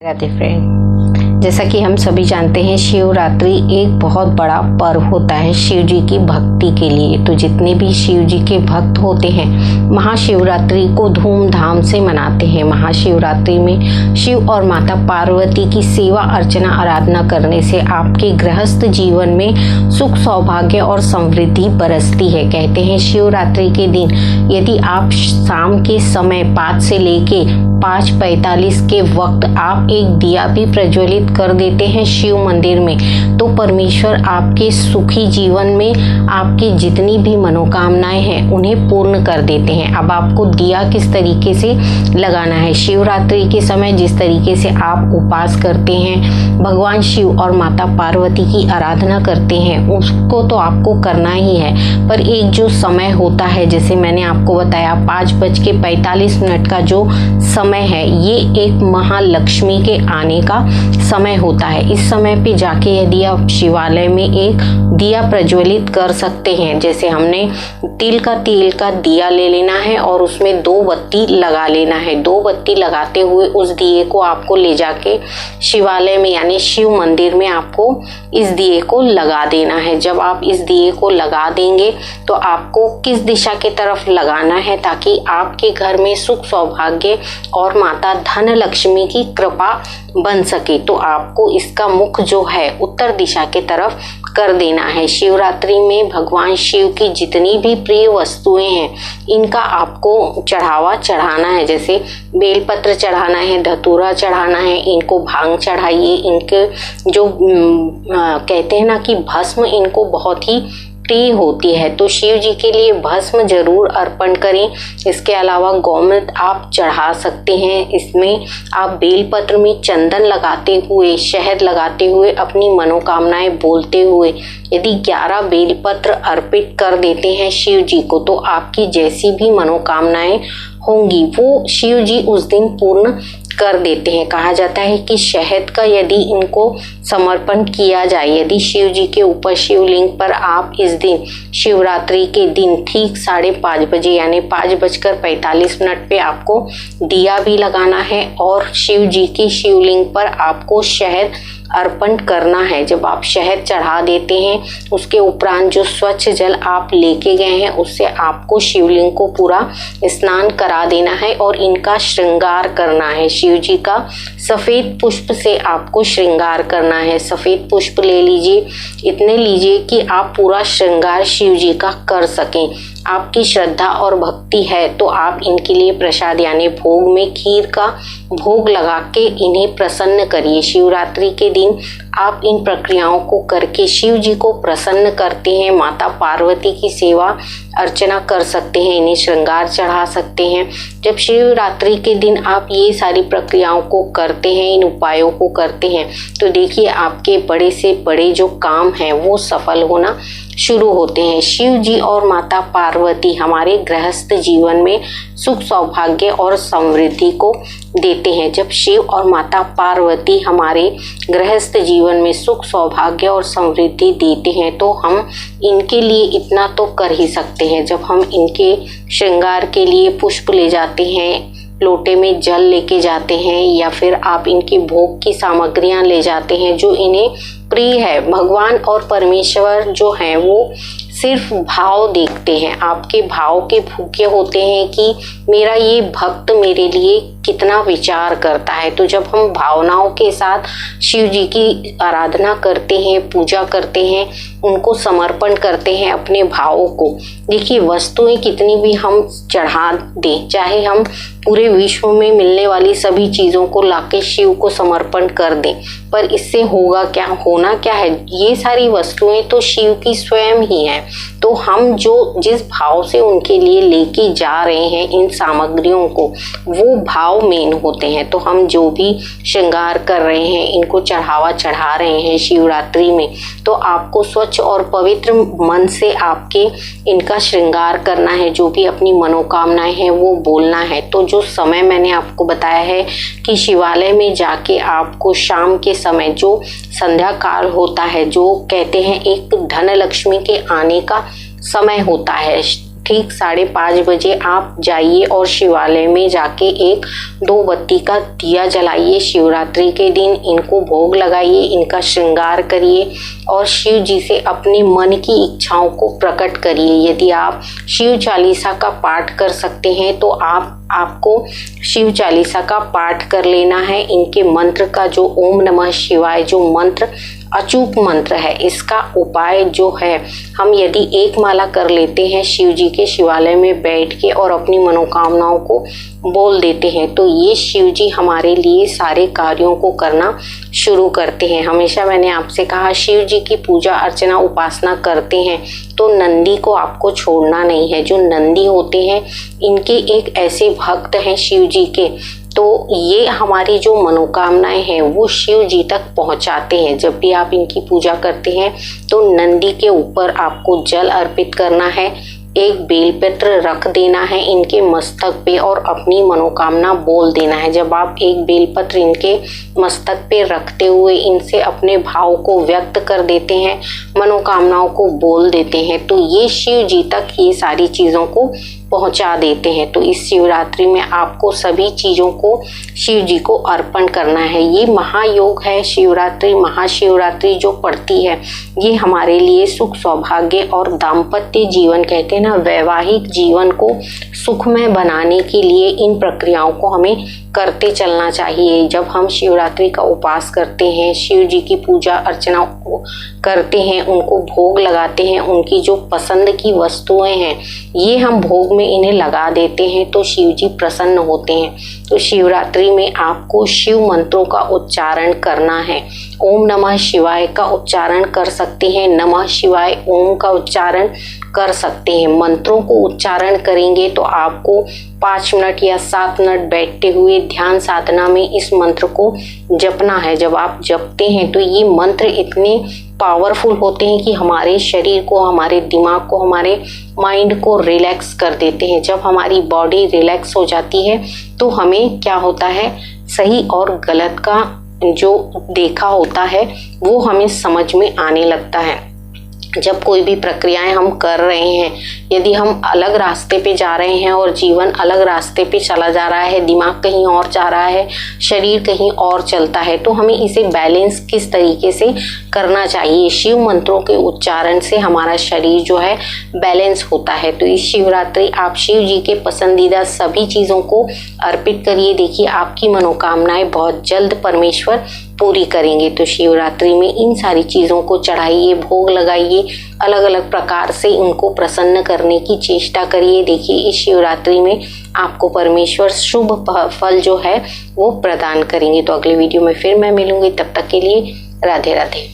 Radhe friend, जैसा कि हम सभी जानते हैं शिवरात्रि एक बहुत बड़ा पर्व होता है शिव जी की भक्ति के लिए। तो जितने भी शिव जी के भक्त होते हैं महाशिवरात्रि को धूमधाम से मनाते हैं। महाशिवरात्रि में शिव और माता पार्वती की सेवा अर्चना आराधना करने से आपके गृहस्थ जीवन में सुख सौभाग्य और समृद्धि बरसती है। कहते हैं शिवरात्रि के दिन यदि आप शाम के समय 5 से लेके 5:45 के वक्त आप एक दिया भी प्रज्वलित कर देते हैं शिव मंदिर में, तो परमेश्वर आपके सुखी जीवन में आपकी जितनी भी मनोकामनाएं हैं उन्हें पूर्ण कर देते हैं। अब आपको दिया किस तरीके से लगाना है, शिवरात्रि के समय जिस तरीके से आप उपास करते हैं, भगवान शिव और माता पार्वती की आराधना करते हैं, उसको तो आपको करना ही है। पर एक जो समय होता है, जैसे मैंने आपको बताया 5:45 का जो समय है, ये एक महालक्ष्मी के आने का समय होता है। इस समय पे जाके यदि आप शिवालय में एक दिया प्रज्वलित कर सकते हैं, जैसे हमने तिल का दिया ले लेना है और उसमें 2 बत्ती लगा लेना है। 2 बत्ती लगाते हुए उस दिए को आपको ले जाके शिवालय में यानी शिव मंदिर में आपको इस दिए को लगा देना है। जब आप इस दिए को लगा देंगे तो आपको किस दिशा की तरफ लगाना है ताकि आपके घर में सुख सौभाग्य और माता धन लक्ष्मी की कृपा बन सके, तो आपको इसका मुख जो है उत्तर दिशा के तरफ कर देना है। शिवरात्रि में भगवान शिव की जितनी भी प्रिय वस्तुएं हैं इनका आपको चढ़ावा चढ़ाना है। जैसे बेलपत्र चढ़ाना है, धतूरा चढ़ाना है, इनको भांग चढ़ाइए। इनके जो कहते हैं ना कि भस्म इनको बहुत ही प्रिय होती है, तो शिव जी के लिए भस्म जरूर अर्पण करें। इसके अलावा गौमूत्र आप चढ़ा सकते हैं। इसमें आप बेलपत्र में चंदन लगाते हुए, शहद लगाते हुए, अपनी मनोकामनाएं बोलते हुए यदि 11 बेलपत्र अर्पित कर देते हैं शिव जी को, तो आपकी जैसी भी मनोकामनाएं होंगी वो शिव जी उस दिन पूर्ण कर देते हैं। कहा जाता है कि शहद का यदि इनको समर्पण किया जाए, यदि शिव जी के ऊपर शिवलिंग पर आप इस दिन शिवरात्रि के दिन ठीक 5:30 बजे यानी 5:45 पे आपको दिया भी लगाना है और शिव जी की शिवलिंग पर आपको शहद अर्पण करना है। जब आप शहद चढ़ा देते हैं उसके उपरांत जो स्वच्छ जल आप लेके गए हैं उससे आपको शिवलिंग को पूरा स्नान करा देना है और इनका श्रृंगार करना है। शिव जी का सफेद पुष्प से आपको श्रृंगार करना है। सफेद पुष्प ले लीजिए, इतने लीजिए कि आप पूरा श्रृंगार शिव जी का कर सकें। आपकी श्रद्धा और भक्ति है तो आप इनके लिए प्रसाद यानी भोग में खीर का भोग लगा के इन्हें प्रसन्न करिए। शिवरात्रि के दिन आप इन प्रक्रियाओं को करके शिव जी को प्रसन्न करते हैं। माता पार्वती की सेवा अर्चना कर सकते हैं, इन्हें श्रृंगार चढ़ा सकते हैं। जब शिवरात्रि के दिन आप ये सारी प्रक्रियाओं को करते हैं, इन उपायों को करते हैं, तो देखिए आपके बड़े से बड़े जो काम हैं वो सफल होना शुरू होते हैं। शिव जी और माता पार्वती हमारे गृहस्थ जीवन में सुख सौभाग्य और समृद्धि को देते हैं। जब शिव और माता पार्वती हमारे गृहस्थ जीवन में सुख सौभाग्य और समृद्धि देते हैं तो हम इनके लिए इतना तो कर ही सकते हैं। जब हम इनके श्रृंगार के लिए पुष्प ले जाते हैं, लोटे में जल लेके जाते हैं, या फिर आप इनकी भोग की सामग्रियां ले जाते हैं जो इन्हें प्रिय है, भगवान और परमेश्वर जो हैं वो सिर्फ भाव देखते हैं। आपके भाव के भूखे होते हैं कि मेरा ये भक्त मेरे लिए कितना विचार करता है। तो जब हम भावनाओं के साथ शिव जी की आराधना करते हैं, पूजा करते हैं, उनको समर्पण करते हैं अपने भावों को, देखिए वस्तुएं कितनी भी हम चढ़ा दें, चाहे हम पूरे विश्व में मिलने वाली सभी चीजों को लाके शिव को समर्पण कर दें, पर इससे होगा क्या, होना क्या है, ये सारी वस्तुएं तो शिव की स्वयं ही है। तो हम जो जिस भाव से उनके लिए लेके जा रहे हैं इन सामग्रियों को, वो भाव मेन होते हैं। तो हम जो भी श्रृंगार कर रहे हैं, इनको चढ़ावा चढ़ा रहे हैं शिवरात्रि में, तो आपको स्वच्छ और पवित्र मन से आपके इनका श्रृंगार करना है। जो भी अपनी मनोकामनाएं हैं वो बोलना है। तो जो समय मैंने आपको बताया है कि शिवालय में जाके आपको शाम के समय जो संध्या काल होता है, जो कहते हैं एक धन लक्ष्मी के आने का समय होता है, ठीक 5:30 बजे आप जाइए और शिवालय में जाके एक 2 बत्ती का दिया जलाइए। शिवरात्रि के दिन इनको भोग लगाइए, इनका श्रृंगार करिए और शिव जी से अपने मन की इच्छाओं को प्रकट करिए। यदि आप शिव चालीसा का पाठ कर सकते हैं तो आपको शिव चालीसा का पाठ कर लेना है। इनके मंत्र का जो ओम नमः शिवाय जो मंत्र अचूक मंत्र है, इसका उपाय जो है, हम यदि एक माला कर लेते हैं शिव जी के शिवालय में बैठ के और अपनी मनोकामनाओं को बोल देते हैं तो ये शिव जी हमारे लिए सारे कार्यों को करना शुरू करते हैं। हमेशा मैंने आपसे कहा, शिव जी की पूजा अर्चना उपासना करते हैं तो नंदी को आपको छोड़ना नहीं है। जो नंदी होते हैं इनके एक ऐसे भक्त हैं शिव जी के, तो ये हमारी जो मनोकामनाएं हैं वो शिव जी तक पहुंचाते हैं। जब भी आप इनकी पूजा करते हैं तो नंदी के ऊपर आपको जल अर्पित करना है, एक बेलपत्र रख देना है इनके मस्तक पे और अपनी मनोकामना बोल देना है। जब आप एक बेलपत्र इनके मस्तक पे रखते हुए इनसे अपने भाव को व्यक्त कर देते हैं, मनोकामनाओं को बोल देते हैं, तो ये शिव जी तक ये सारी चीज़ों को पहुंचा देते हैं। तो इस शिवरात्रि में आपको सभी चीज़ों को शिव जी को अर्पण करना है। ये महायोग है शिवरात्रि, महाशिवरात्रि जो पड़ती है ये हमारे लिए सुख सौभाग्य और दाम्पत्य जीवन, कहते हैं ना, वैवाहिक जीवन को सुखमय बनाने के लिए इन प्रक्रियाओं को हमें करते चलना चाहिए। जब हम शिवरात्रि का उपास करते हैं, शिव जी की पूजा अर्चना करते हैं, उनको भोग लगाते हैं, उनकी जो पसंद की वस्तुएं हैं ये हम भोग में इन्हें लगा देते हैं तो शिव जी प्रसन्न होते हैं। तो शिवरात्रि में आपको शिव मंत्रों का उच्चारण करना है। ओम नमः शिवाय का उच्चारण कर सकते हैं, नमः शिवाय ओम का उच्चारण कर सकते हैं। मंत्रों को उच्चारण करेंगे तो आपको 5 मिनट या 7 मिनट बैठते हुए ध्यान साधना में इस मंत्र को जपना है। जब आप जपते हैं तो ये मंत्र इतने पावरफुल होते हैं कि हमारे शरीर को, हमारे दिमाग को, हमारे माइंड को रिलैक्स कर देते हैं। जब हमारी बॉडी रिलैक्स हो जाती है तो हमें क्या होता है, सही और गलत का जो देखा होता है वो हमें समझ में आने लगता है। जब कोई भी प्रक्रियाएं हम कर रहे हैं, यदि हम अलग रास्ते पे जा रहे हैं और जीवन अलग रास्ते पे चला जा रहा है, दिमाग कहीं और जा रहा है, शरीर कहीं और चलता है, तो हमें इसे बैलेंस किस तरीके से करना चाहिए। शिव मंत्रों के उच्चारण से हमारा शरीर जो है बैलेंस होता है। तो इस शिवरात्रि आप शिव जी के पसंदीदा सभी चीज़ों को अर्पित करिए। देखिए आपकी मनोकामनाएं बहुत जल्द परमेश्वर पूरी करेंगे। तो शिवरात्रि में इन सारी चीज़ों को चढ़ाइए, भोग लगाइए, अलग अलग प्रकार से उनको प्रसन्न करने की चेष्टा करिए। देखिए इस शिवरात्रि में आपको परमेश्वर शुभ फल जो है वो प्रदान करेंगे। तो अगले वीडियो में फिर मैं मिलूंगी, तब तक के लिए राधे राधे।